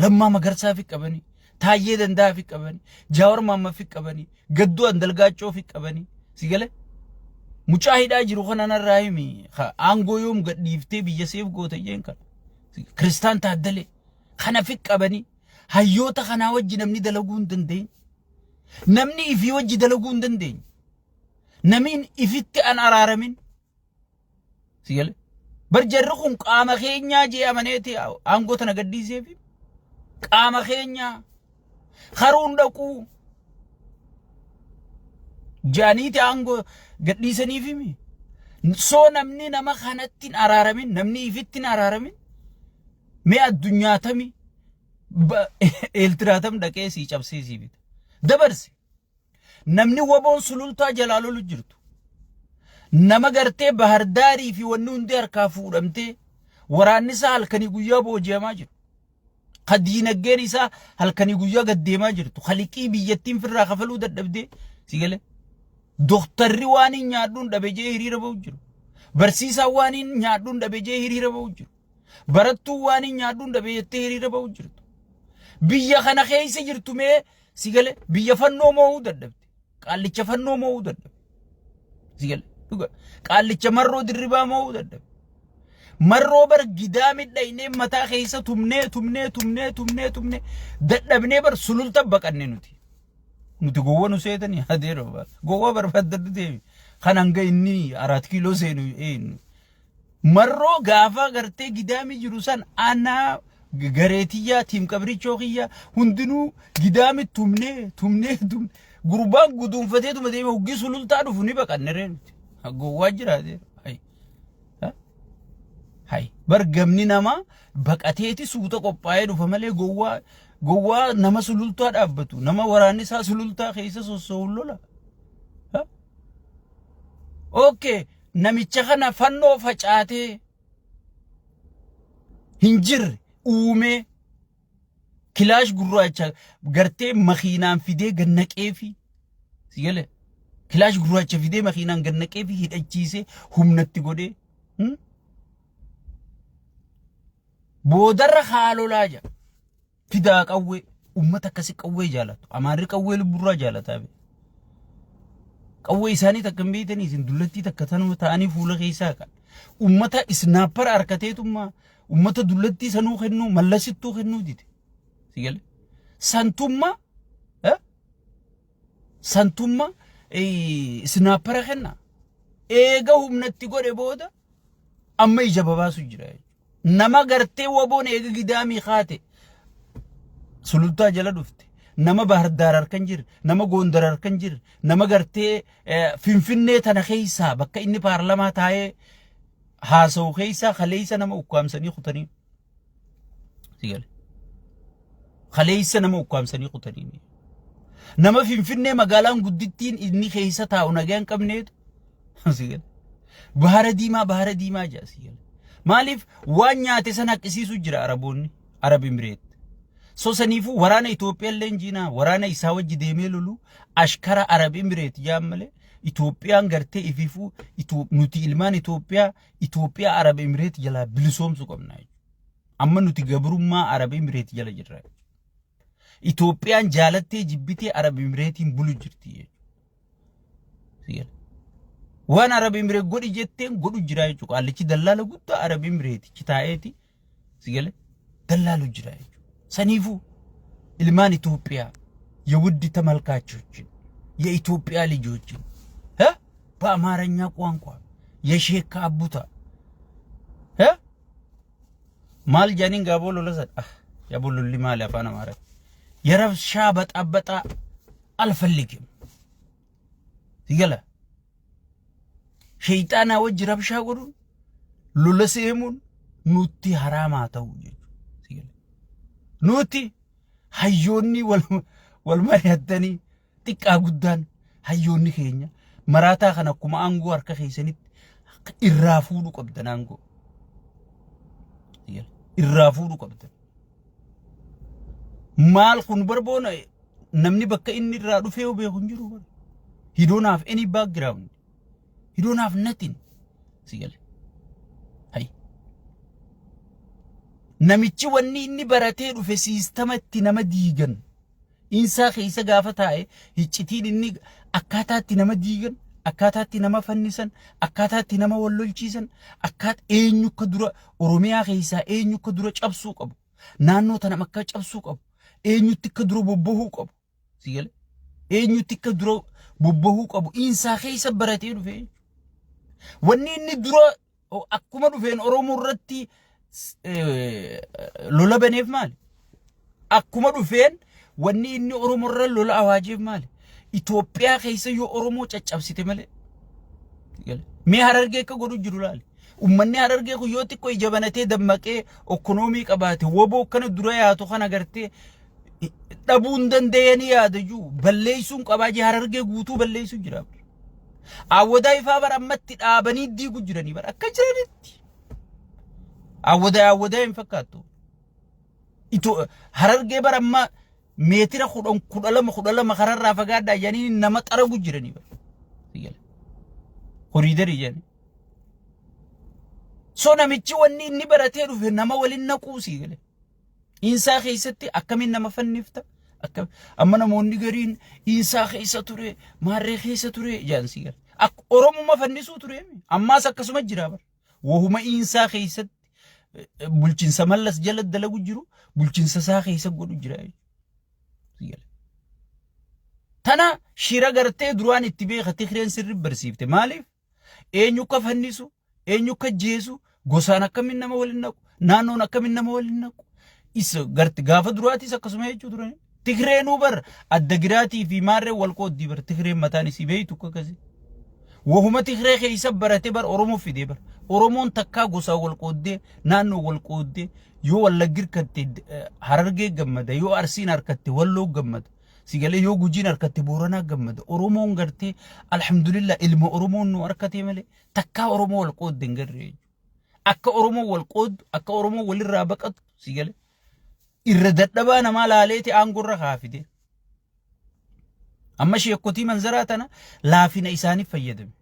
Lammaa Magarsaa fi qabani Taayyee Dandaa fi qabani Jaawar Maammaa fi qabani Gadduu Andalgaachoo fi qabani sigale mucaahidhaa jiru kana narraa himi aangoo yoom gadhiiftee biyya seef goote jeen kana Kristaan Taaddalee kana fi qabani hayyoota kana wajji namni dalaguu hin dandeenye namni ifi wajji dalaguu hin dandeenye namin ifitti an araaramin sigale barjarri kun qaama keenyaa jee amaneeti aangoo tana gadhiiseef qaama keenyaa haruun dhaquu jaaniiti aangoo gadhiisaniif himi soo namni nama kanatti araaramin namni ifitti araaramin mee addunyaa tami eeltiraatam dhaqee sii cabsee sii bita dabarse namni waboon sulultaa jalaalolu jirtu nama gartee bahardaarii fi wanni hundi harkaa fuudhamtee waraanni isaa halkanii guyyaa booji'amaa jiru qadiinaggeen isaa halkanii guyyaa gaddeemaa jirtu khaliqii biyyattiin firraa kafaluu dadhabdee sigale doktarri waan hin nyaadhuun dhabe jee hiriira ba'u jiru barsiisaa waan hin nyaadhuun dhabe jee hiriira ba'u jiru barattuu waan hin nyaadhuun dhabe jettee hiriira ba'u jirtu biyya kana keessa jirtu mee sigale biyya fannoo mo'uu dadhabde qaallicha fannoo mo'uu dadhabde sigale dhuga qaallicha marroo dirribaa mo'uu dadhabde marroo bar gidaami dhaynee mataa keessa tumnee dadhabnee bar sululta baqanne nuti gowwa nu seetanii adeero bar gowwa barbaadadhu deemi kan hanga inni 4 kiiloo seenu marro gaafa gartee gidaami jiru san ana gareetiyya tiim qabrichoo kiyya hundinuu gidaami tumne gurbaan guduunfatee tumatee hoggi sulultaa dhufu ni baqannireen gowwaa jiraate hay bargamni nama baqateeti suuta qophaa'ee dhufa malee gowwaa nama sulultaa dhaabbatu nama waraanni isaa sulultaa keessa sossoo'u lola okay namicha kana fannoo facaatee hin jirre uume kilaash gurraacha gartee makiinaan fidee gannaqeefi sigale kilaash gurraacha fidee makiinaan gannaqeefi hidhachiisee humnatti godhee boodarra haalolaa jira fidaa qawwee ummata akkasi qawwee jaalatu amaarri qawwee lubburraa jaalataa be qawwee isaanii takka hin beekanii isin dullattii takka tanuma ta'anii fuula keessaa kan ummata isnaappara harkateetummaa ummata dullattii sanuu kennuu mallasittuu kennuu dite sigale santumma isnaappara kenna eega humnatti godhe booda amma ija babaasu jira nama gartee waboon eega gidaamii kaate sulultaa jala dhufte nama Bahardar harkan jir nama Gondar harkan jir nama gartee Finfinnee tana keessa bakka inni paarlamaa taa'ee haasa'u keessa khaleessa nama ukkaamsanii kutanii sigale khaleessa nama ukkaamsanii kutanii nama Finfinnee magaalaan guddittiin inni keessa taa'u nagaan qabneetu sigale bahara diimaa jaa sigale maaliif waan nyaate san haqqisiisu jira araboonni Arab Emirates so sanifu waraana Itoophiyaa leenjina waraana isaa wajji deemee lolu ashkara Arab Emirates yaamale Itoophiyaan gartee ififu nuti ilmaan Itoophiyaa Arab Emirates jala bilisoomsu qabna amma nuti gabrummaa Arab Emirates jala jirra Itoophiyaan jaalattee jibbitee Arab Emiratesin bulu jirti sigale waan Arab Emirates godhi jetteen godhu jira jechuudha qallichi dallaala guddaa Arab Emirates kitaa'eeti sigale dallaalu jira ሰኒፉ ilmaan Itoophiyaa የውድ ተመልካቾችን የኢትዮጵያ ልጆችን በአማርኛ ቋንቋ የሼክ አቡታ ማል ጃኒን ጋቦሎ ለሰጣ ያቦሉሊ ማል ያፋና ማረት የረብሻ በጣበጣ አልፈልግም ይገለ ሸይጣና ወጅ ረብሻ ጎዱ ሉለሰሙን ኑቲ ሐራማ ተው nuti hayyoonni wal mari'atanii xiqqaa guddaan hayyoonni keenya maraataa kana akkuma aangoo harka keessanitti irraa fuudhu qabdan aangoo irraa fuudhu qabdan maal kun barboona namni bakka inni irraa dhufee beeku hin jiru he don't have any background he don't have nothing sigale namichi wanni inni baratee dhufe siistamatti nama diigan insa keessa gaafa taa'e hiccitiin inni akkaataatti nama diigan akkaataatti nama fannisan akkaataatti nama wallolchiisan akkaat eenyu akka dura Oromiyaa keessa eenyu akka dura cabsuu qabu naannoo tana akka cabsuu qabu eenyutti akka dura bobbahuu qabu sigale eenyutti akka dura bobbahuu qabu insa keessa baratee dhufe wanni inni dura akkuma dhufeen Oromoo irratti lola baneef maali akkuma dhufeen wanni inni Oromoo irra lola awaajeef maali Itoophiyaa keessa yoo Oromoo caccabsite malee mee Harargee akka godhu jiru laali ummanni Harargee ku yoo xiqqoo ijabanatee dammaqee ekonomii qabaate woboo kana dura yaatu kana gartee dhabuun dandeenye yaadaju balleessuun qabaaje Harargee guutuu balleessuu jira awwadaa ifaa barammatti dhaabanii diigu jiranii bar akka jiranitti awwadaa hin fakkaatu Harargee baramma meetira kudhalama kararraa fagaadhaa janii nama xaragu jiranii bar sigale horiidari jani so namichi wanni inni baratee dhufe nama waliin naquu sigale insaa keessatti akkamiin nama fannifta akkam amma namoonni gariin insaa keessa ture maarree keessa ture jaan sigale akka Oromuma fannisuu ture ammaas akkasuma jira bar wahuma insaa keessatti bulchiinsa mallas jala dalagu jiru bulchiinsa saa keessa godhu jira sigale tana shira gartee duraan itti beekate kireen sirri barsiifte maaliif eenyu ka fannisu eenyu ka jeesu gosaan akkamin nama waliin naqu naannoon akkamin nama waliin naqu isa garti gaafa duraatis akkasuma jechuu turan Tigreenuu bar adda giraatii fi maarree wal qooddii bar Tigreen mataan isii beeytu akkasii wahuma Tigree keessa barate bar Oromoo fidee bar Oromoon takkaa gosaa wal qooddee naannoo wal qooddee yoo Wallaggi katte Harargee gammada yoo Arsiin harkatte Walloo gammada sigale yoo Gujiin harkatte Booranaa gammada Oromoon gartee alhamdulillah ilma Oromoon nu harkatee malee takkaa Oromoo wal qooddee garree akka Oromoo wal qooddu akka Oromoo walirraa baqatu sigale irra dadhabaa namaa laaleeti aangorra kaafide amma sheekotii manzaraa tana laafina isaaniif fayyadame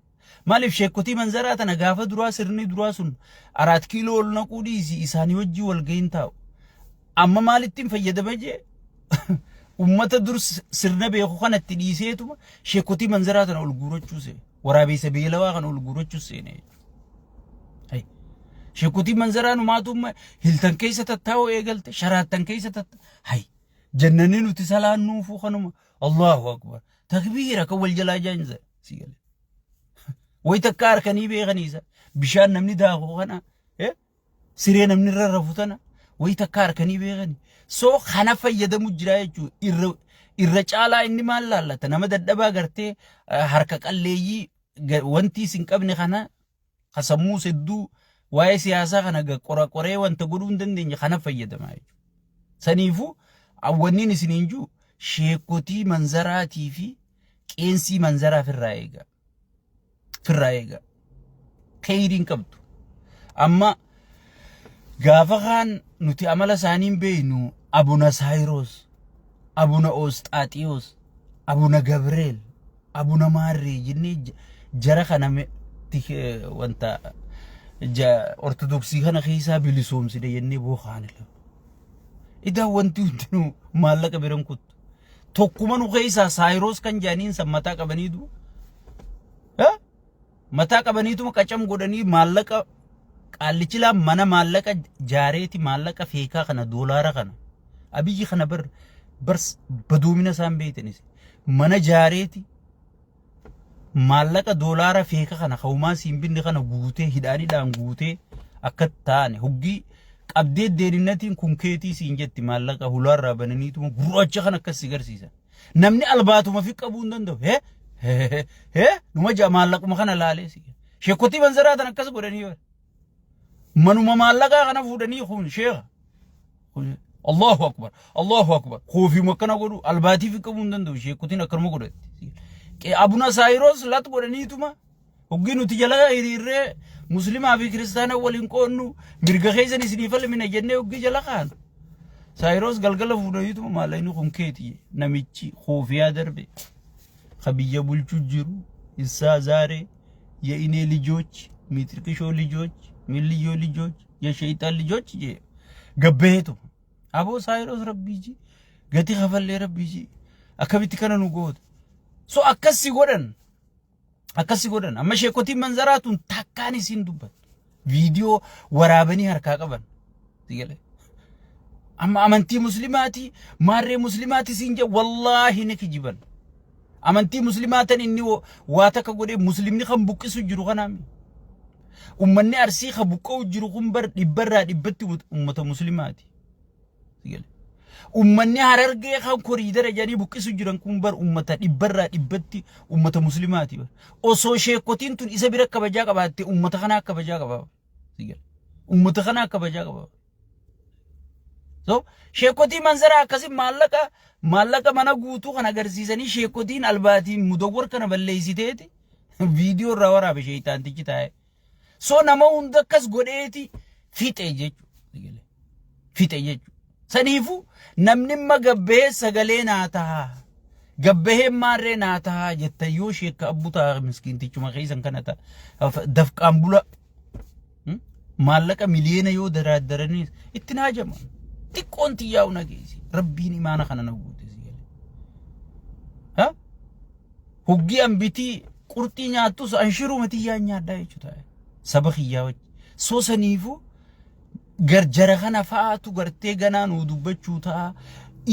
maaliif sheekotii manzaraa tana gaafa duraa sirni duraa sun 4 kiiloo ol naquu dhiisi isaanii wajji wal gahin taa'u amma maalittiin fayyadame jee ummata dur sirna beeku kanatti dhiiseetuma sheekotii manzaraa tana ol guurachuu see waraabessa beelawaa kana ol guurachuu seene sheekotii manzaraa numaatuma hiltan keessa tattaa'oo eegalte sharaattan keessa hay jannanii nuti salaannuufuu kanuma Allahu akbar takbiira kan wal jalaa jaanza sigale way takka harkanii beekaniisa bishaan namni daakuu kana siree namni rarrafu tana way takka harkanii beekani soo kana fayyadamu jira jechuu irra caalaa inni maal laallata nama dadhabaa gartee harka qalleeyyii wanti sin qabne kana qasammuu sedduu waa'ee siyaasaa kana qoraqoree wanta godhuu hin dandeenye kana fayyadamaa jechuudha. Saniifuu awwanniin isiniin jiru sheekotii manzaraatii fi qeensii manzaraa firraa eega. Firraa eega. Kheyriin qabdu. Amma gaafa kaan nuti amala isaaniin beeynu Abuna Saayiroos, Abuna Oosxaaxiyoos, Abuna Gabreel, Abuna Maarree jennee jara kana wanta ortodoksii kana keessaa bilisoomside jennee bookaanila. Idaa wanti hundinuu maallaqa biran kuttu. Tokkuma nu keessaa Saayiroos kan jaaniin san mataa qabaniitu. Mataa qabaniitu qacam godhanii maallaqa qaallichilaa mana maallaqa jaareeti maallaqa feekaa kana doolaara kana. Abiyyi kana bars badoomina isaan beeytanis. Mana jaareeti maallaqa doolaara feeka kana hawmaa siin binne kana guutee hidhaaniidhaan guutee akka taane huggii qabdee deedinnatiin kun keetii siin jetti maallaqa hulaarraa bananiituma gurraacha kan akkas si garsiisa namni albaatuma fi qabuu hin danda'u numa jaa maallaquma kana laalee si sheekotii manzaraa tan akkas godhanii yoo manuma maallaqaa kana fuudhanii kun sheeka Allahu akbar koofi makkana godhu albaatii fi qabuu hin danda'u sheekotiin akkanuma godhatti Abuna Saayiroos lat godhaniituma hoggi nuti jala hiriirree muslimaa fi kiristaana waliin qoonnu mirga keessan isinii falmina jennee hoggi jala kaan Saayiroos galgala fuudhaniituma maallaqa kun keetii namichi koofiyaa darbe kabiyya bulchuu jiru isaa zaare የኢኔ ልጆች ሚትርክሾ ልጆች ሚልዮ ልጆች የሸይጣን ልጆች ገበሄቱ አቦ ሳይሮስ ረቢጂ ገቲ ከፈለ ረቢጂ አከቢት ከነኑ ጎት ሶ አከሲ ጎደን አመ ሼኮቲ መንዘራቱን ታካኒ ሲንዱበት ቪዲዮ ወራበኒ ሀርካ ቀበን ሲገለ አማ አመንቲ ሙስሊማቲ ማሬ ሙስሊማቲ ሲንጀ ወላሂ ነክጅበን amantii muslimaatan inni waata ka godhe muslimni kan buqqisu jiru kanaami ummanni arsii ka buqqa'u jiru kun bar dhibbarraa dhibbatti ummata muslimaati ummanni harargee kan koriidara jedhanii buqqisu jiran kun bar ummata dhibbarraa dhibbatti ummata muslimaati bar osoo sheekotiin tun isa bira kabajaa qabaatte ummata kana kabajaa qabaa ummata kana kabajaa qabaa so sheekotii manzara akkasi maallaqa mana guutuu kan agarsiisanii sheekotiin albaatiin mudawwar kana balleessiteeti viidiyoo irraa waraabe sheeytaantichi taa'e so nama hunda akkas godheeti fixe jechuudha saniifu namni gabbee sagalee naa ta'a gabbee maarree naa ta'a jetta yoo sheekka abbutaa miskiintichuma keessan kana ta'a dafqaan bula maallaqa miliyoona yoo daraaddaranii itti naajaman xiqqoonti yaa'u nageessi rabbiin imaana kana nagu huggi ambitii qurxii nyaattus anshiru matiyyaa nyaadhaa jechuudha saba xiyyaa wajji soo saniifu garjara kana fa'aatu gartee ganaa nuu dubbachuu ta'a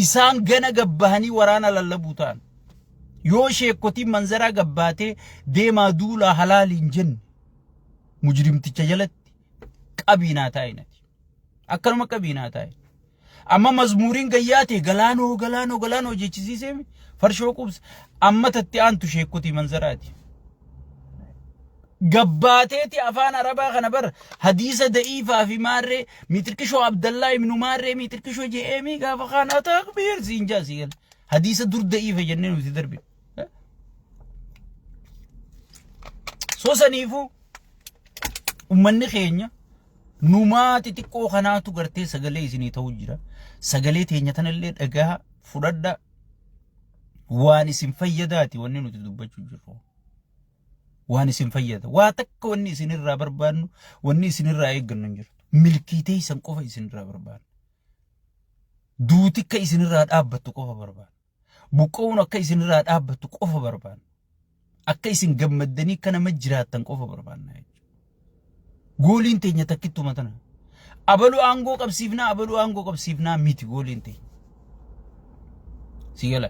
isaan gana gabbahanii waraana lallabuu ta'an yoo sheekotiin manzaraa gabbaatee deemaa duulaa halaaliin jenne mujrimticha jalatti qabinaa taa'inati akkanuma qabinaa taa'e amma mazmuuriin gayyaate galaanoo jechisiisee farshoo qubsa amma tatti aantu sheekuti manzaraati gabbateeti afaan arabaa kana bar hadiisa da'iifaa fi maarree mitirkishoo abdallaa ibnu maarree mitirkishoo je'eemii gaafa kana takbiir siinjaa siigal hadiisa dur da'iifa jennee nuti darbe sosaniifu ummanni keenya numaa xixiqqoo kanaatu gartee sagalee isinii ta'uu jira sagalee teenya tanallee dhagaa fudhadha waan isin fayyadaati wanni nuti dubbachuu jirru waan isin fayyada waa takka wanni isinirraa barbaannu wanni isinirraa eeggannu hin jirtu milkiitee isan qofa isinirraa barbaannu duutikka isinirraa dhaabbattu qofa barbaannu buqqoon akka isinirraa dhaabbattu qofa barbaannu akka isin gammaddanii kana majjiraattan qofa barbaanna gooliin teenya takkittu matana abalu aangoo qabsiifnaa miti gooliin teenya sigala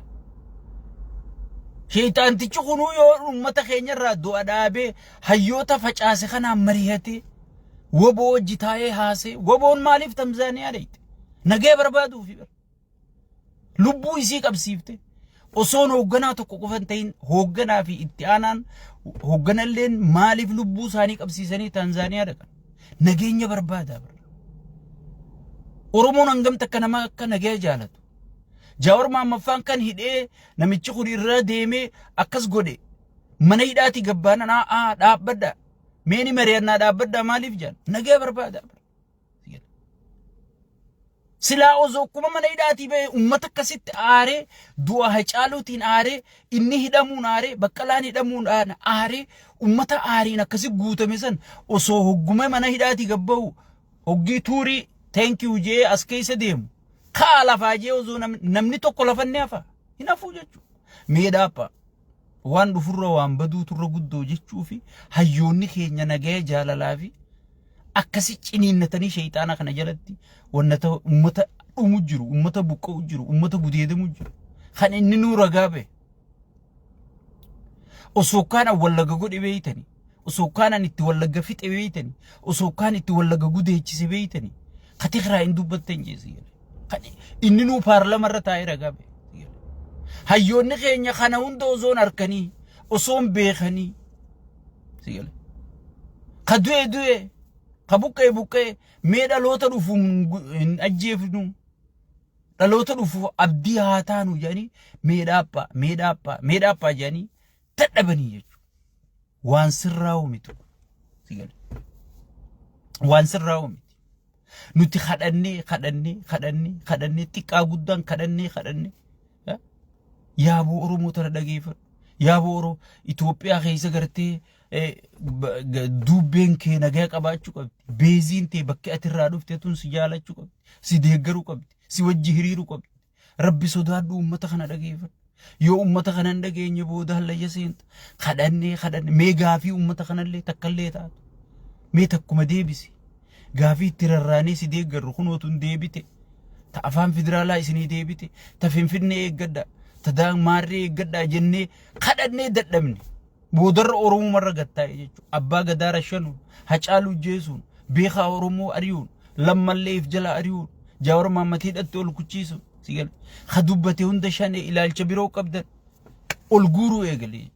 shaytaantichi kunuu yoo ummata keenyarraa du'a dhaabee hayyoota facaase kanaan marihate woboo wajji taa'ee haasee woboon maaliif Tanzaaniyaa dhayte nagee barbaaduufi lubbuu isii qabsiifte osoon hoogganaa tokko qofan ta'in hoogganaa fi itti aanaan hoogganalleen maaliif lubbuu isaanii qabsiisanii Tanzaaniyaa dhaqan nageenya barbaadaa Oromoon hangam takka nama akka nagee jaalatu Jawar Mahammad kan hidhee namichi kun irra deemee akkas godhe mana hidhaati gabbaana dhaabbadha meeni mari'annaa dhaabbadha maaliif jaan nagee barbaada silaa osoo kuma mana hidhaati ba'e ummata akkasitti aaree du'a Hacaaluutiin aaree inni hidhamuun aaree Baqqalaan hidhamuun aaree ummata aariin akkasi guutame san osoo hogguma mana hidhaati gabba'u hoggii tuurii thank you jee as keessa deemu kaala faajee osoo namni tokko lafanne hafa hinafu jechuudha meedhaapha waan dhufurra waan baduu turra guddoo jechuu fi hayyoonni keenya nagaya jaalalaa fi akkasi ciniinnatanii shayxaana kana jalatti wannata ummata dhumu jiru ummata buqqa'u jiru ummata gudeedamu jiru kan inni nuu ragaa ba'e osoo kaan wallaga godhe beeytanii osoo kaan itti wallaga fixe beeytanii osoo kaan itti wallaga gudeechise beeytanii katiqraa hin dubbattan jeesi inni nuu paarlama irra taa'ee ragaa ba'e hayyoonni keenya kana hunda osoon arkanii osoon beekanii sigale kadu'e kabuqqee mee dhaloota dhufu hin ajjeefnu dhaloota dhufu abdii haa taanu jedhanii meedhaaphaa jedhanii dadhabanii jechuudha waan sirraa'u miti sigale waan sirraa'u miti nuti kadhannee xiqqaa guddaan kadhannee yaaboo Oromoo tana dhageeffadhu yaaboo Oromoo Itoophiyaa keessa gartee dubbeen kee nagaa qabaachuu qabdi beeziin tee bakki ati irraa dhufte tun si jaalachuu qabdi si deeggaruu qabdi si wajji hiriiruu qabdi rabbi sodaadhu ummata kana dhageeffadhu yoo ummata kana hin dhageenye booda hallayya seenta kadhannee mee gaafii ummata kanallee takkallee taatu mee takkuma deebisi gaafii itti rarraanee si deeggarru kunootu hin deebite ta afaan federaalaa isinii deebite ta Finfinnee eeggadha ta maarree eeggadha jennee kadhannee dadhabne boodarra Oromoo marra gattaa'e jechuudha abbaa gadaa rashanu Hacaaluu jeesuun beekaa Oromoo ari'uun lammallee if jala ari'uun Jawar Mahammad hidhatte ol kuchiisu sigal hadubbate hunda shanee ilaalcha biroo qabdan ol guuruu eegalee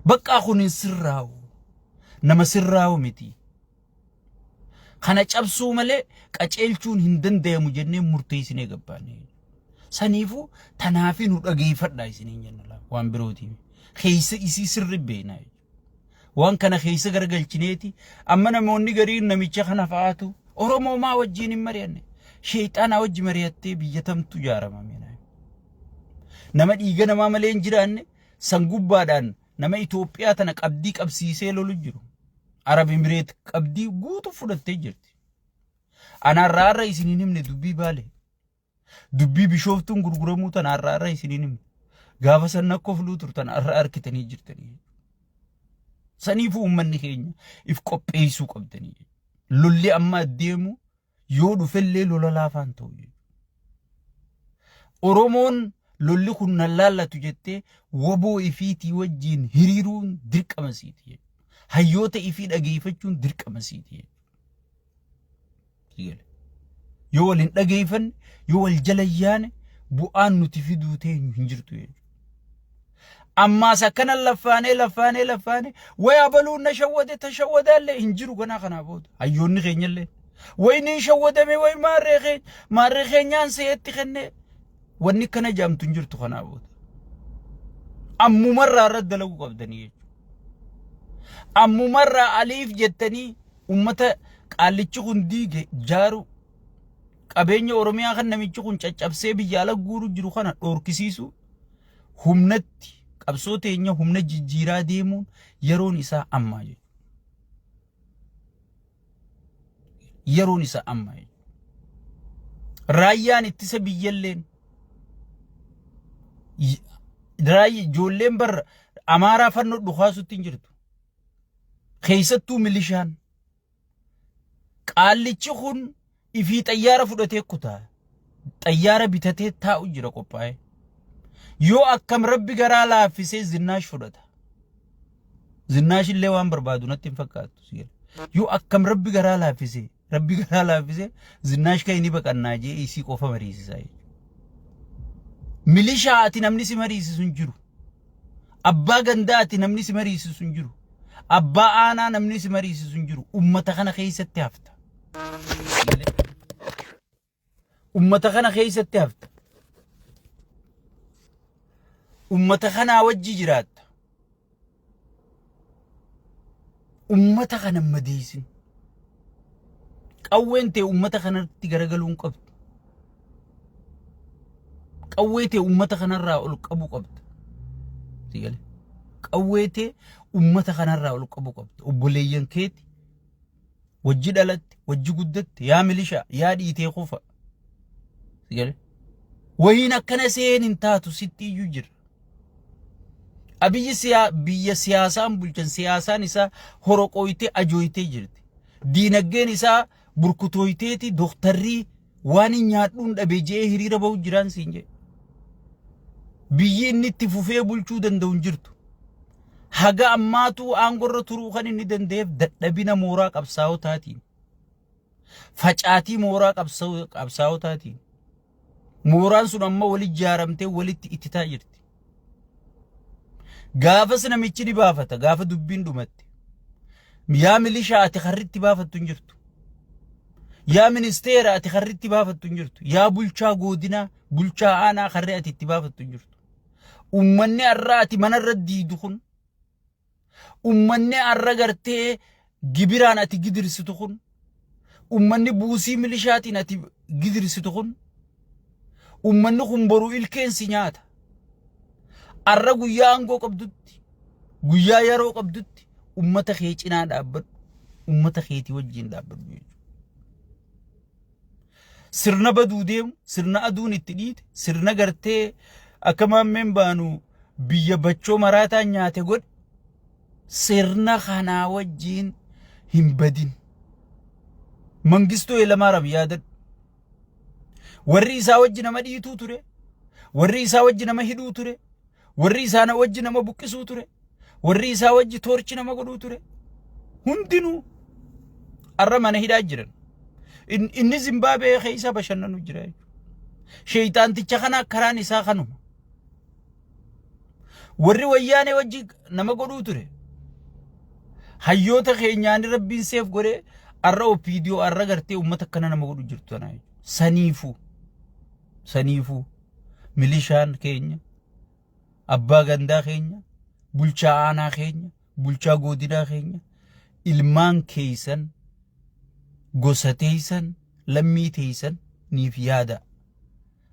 bakka kun hin sirraa'u nama sirraa'u miti kana cabsuu malee qaceelchuun hin danda'amu jennee murteessinee gabbaanee saniifu tanaafi nu dhageeffadhaa isiniin jenna waan birootiin keessa isii sirri beeknaa waan kana keessa gargalchineeti amma namoonni gariin namicha kana fa'aatu Oromoo maa wajjin hin mari'anne shayxaana wajji mari'attee biyya tamtu jaaramame nama dhiiga namaa malee hin jiraanne sangubbaadhaan nama Itoophiyaa tana qabdii qabsiisee lolu jiru Arab Emireet qabdii guutu fudhattee jirti anaarraa isiniin himne dubbii baale dubbii bishooftuun gurguramuu tanaarraa isiniin himne gaafa san akka ofluu turtan arra arkitanii jirtanii saniifu ummanni keenya if qopheessuu qabdanii lolli amma adeemu yoo dhufellee lola laafaan ta'u Oromoon lolli kun laallatu jettee woboo ifiitii wajjiin hiriiruun dirqama siiti hayyoota ifii dhageeffachuun dirqama siiti. Yoo waliin dhageeffanne yoo wal jala yaane bu'aan nuti fiduu teenyu hin jirtu jechuudha. Ammaas akkana lafaanee waya baluun na shawwade tashawwadaallee hin jiru ganaa kanaa booda hayyoonni keenyallee wayni shawwadame way maarree keenyaan seetti kenne wanni kana jaamtu hin jirtu kanaa booda ammumarraa irratti dalaguu qabdanii jechuudha. Ammumarraa aliif jettanii ummata qaalichi kun diige jaaru qabeenya Oromiyaa kan namichi kun caccabsee biyya ala guuru jiru kana dhoorkisiisu humnatti qabsoo teenya humna jijjiiraa deemuun yeroon isaa ammaa jechuudha. Yeroon isaa ammaa jechuudha. Raayyaan ittisa biyyalleen ijoolleen barra Amaaraa fannoo dhukaasutti hin jirtu. Keessattuu milishaan qaalichi kun ifii xayyaara fudhatee kutaa xayyaara bitatee taa'u jira qophaa'e. Yoo akkam rabbi garaa laaffisee Zinnaash fudhata. Zinnaash illee waan barbaadu natti hin fakkaatu. Yoo akkam rabbi garaa laaffisee Zinnaash kan inni baqannaa jee isii qofa mariisisaa jechuudha. Milishaa ati namni si mariisisu hin jiru. Abbaa gandaa ati namni si mariisisu hin jiru. Abbaa aanaa namni si mariisisu hin jiru. Ummata kana keessatti hafta. Ummata kana keessatti hafta. Ummata kana wajji jiraatta. Ummata kana madeessin. Qawween ta'e ummata kanatti garagaluun hin qabdu. Qawwee ta'e ummata kanarraa ol qabu qabda. Sigale. Qawwee ta'e ummata kanarraa ol qabu qabda. Obboleeyyan keeti wajji dhalatte wajji guddatte yaa milishaa yaa dhiitee qofa. Sigale. Wahiin akkana seen hin taatu sitti iyyuu jira. Abiyyi biyya siyaasaan bulchan siyaasaan isaa horoqooytee ajooytee jirti. Diinagdeen isaa burkutooyteeti doktarrii waan hin nyaadhuun dhabe jee hiriira bahu jiraan siin jee. Biyyi inni itti fufee bulchuu danda'u hin jirtu. Haga ammaatu aangorra turuu kan inni danda'eef dadhabina mooraa qabsaa'otaatiin. Facaatii mooraa qabsaa'otaatiin. Mooraan sun amma wal ijaaramtee walitti ittitaa jirti. Gaafas namichi ni baafata gaafa dubbiin dhumatti. Yaa milishaa ati harritti baafattu hin jirtu. Yaa ministeera ati harritti baafattu hin jirtu. Yaa bulchaa godinaa bulchaa aanaa harree ati itti baafattu hin jirtu. Ummanni arraa ati manarra diidu kun. Ummanni arra gartee gibiraan ati gidirsitu kun. Ummanni buusii milishaatiin ati gidirsitu kun. Ummanni kun boruu ilkeensi nyaata. Arra guyyaa aangoo qabdutti guyyaa yeroo qabdutti ummata kee cinaa dhaabbadhu ummata keetii wajjin dhaabbadhu jechuudha. Sirna baduu deemu sirna aduun itti dhiite sirna gartee akka maammeen baanu biyya bachoo maraataan nyaate godhe sirna kanaa wajjin hin badin. Mangistuu Hayilamaariyaam yaadadhu. Warri isaa wajji nama dhiituu ture. Warri isaa wajji nama hidhuu ture. Warri isaa wajji nama buqqisuu ture. Warri isaa wajji toorchi nama godhuu ture. Hundinuu arra mana hidhaa jiran. Inni Zimbaabuwee keessa bashannanu jira jechuudha. Sheeyxaanticha kana karaan isaa kanuma. Warri wayyaanee wajji nama godhuu ture. Hayyoota keenyaan rabbiin seef godhee arra opiidiyoo arra gartee ummata kana nama godhu jirtu tanaa jechuudha. Saniifuu milishaan keenya abbaa gandaa keenya bulchaa aanaa keenya bulchaa godinaa keenya ilmaan keeysan gosa teeysan lammii teeysan niif yaada.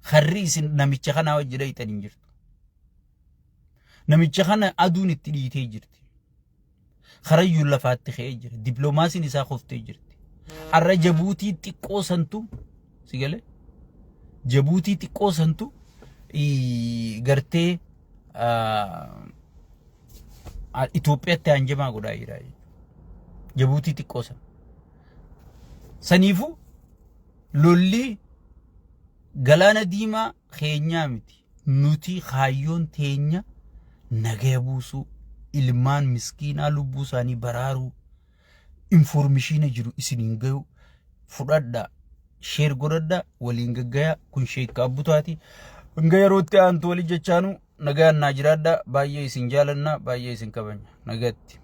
Harri isin namicha kana wajji dhayxan hin jirtu. Namicha kana aduun itti dhiitee jirti. Karayyuun lafaatti ka'ee jira. Dippiloomaasiin isaa qoftee jirti. Arra Jabuutii xiqqoo santu sigale Jabuutii xiqqoo santu gartee Itoophiyaatti hanjamaa godhaa jira. Jabuutii xiqqoo san. Saniifuu lolli galaana diimaa keenyaa miti. Nuti kaayyoon teenya nagaya buusuu ilmaan miskiinaa lubbuu isaanii baraaru information jiru isiniin gayu fudhadha share godhadha waliin gaggaya kun Sheek Abbutaati hanga yerootti aantu wali jechaanu nagaan naa jiraadha baay'ee isin jaalanna baay'ee isin kabanya nagatti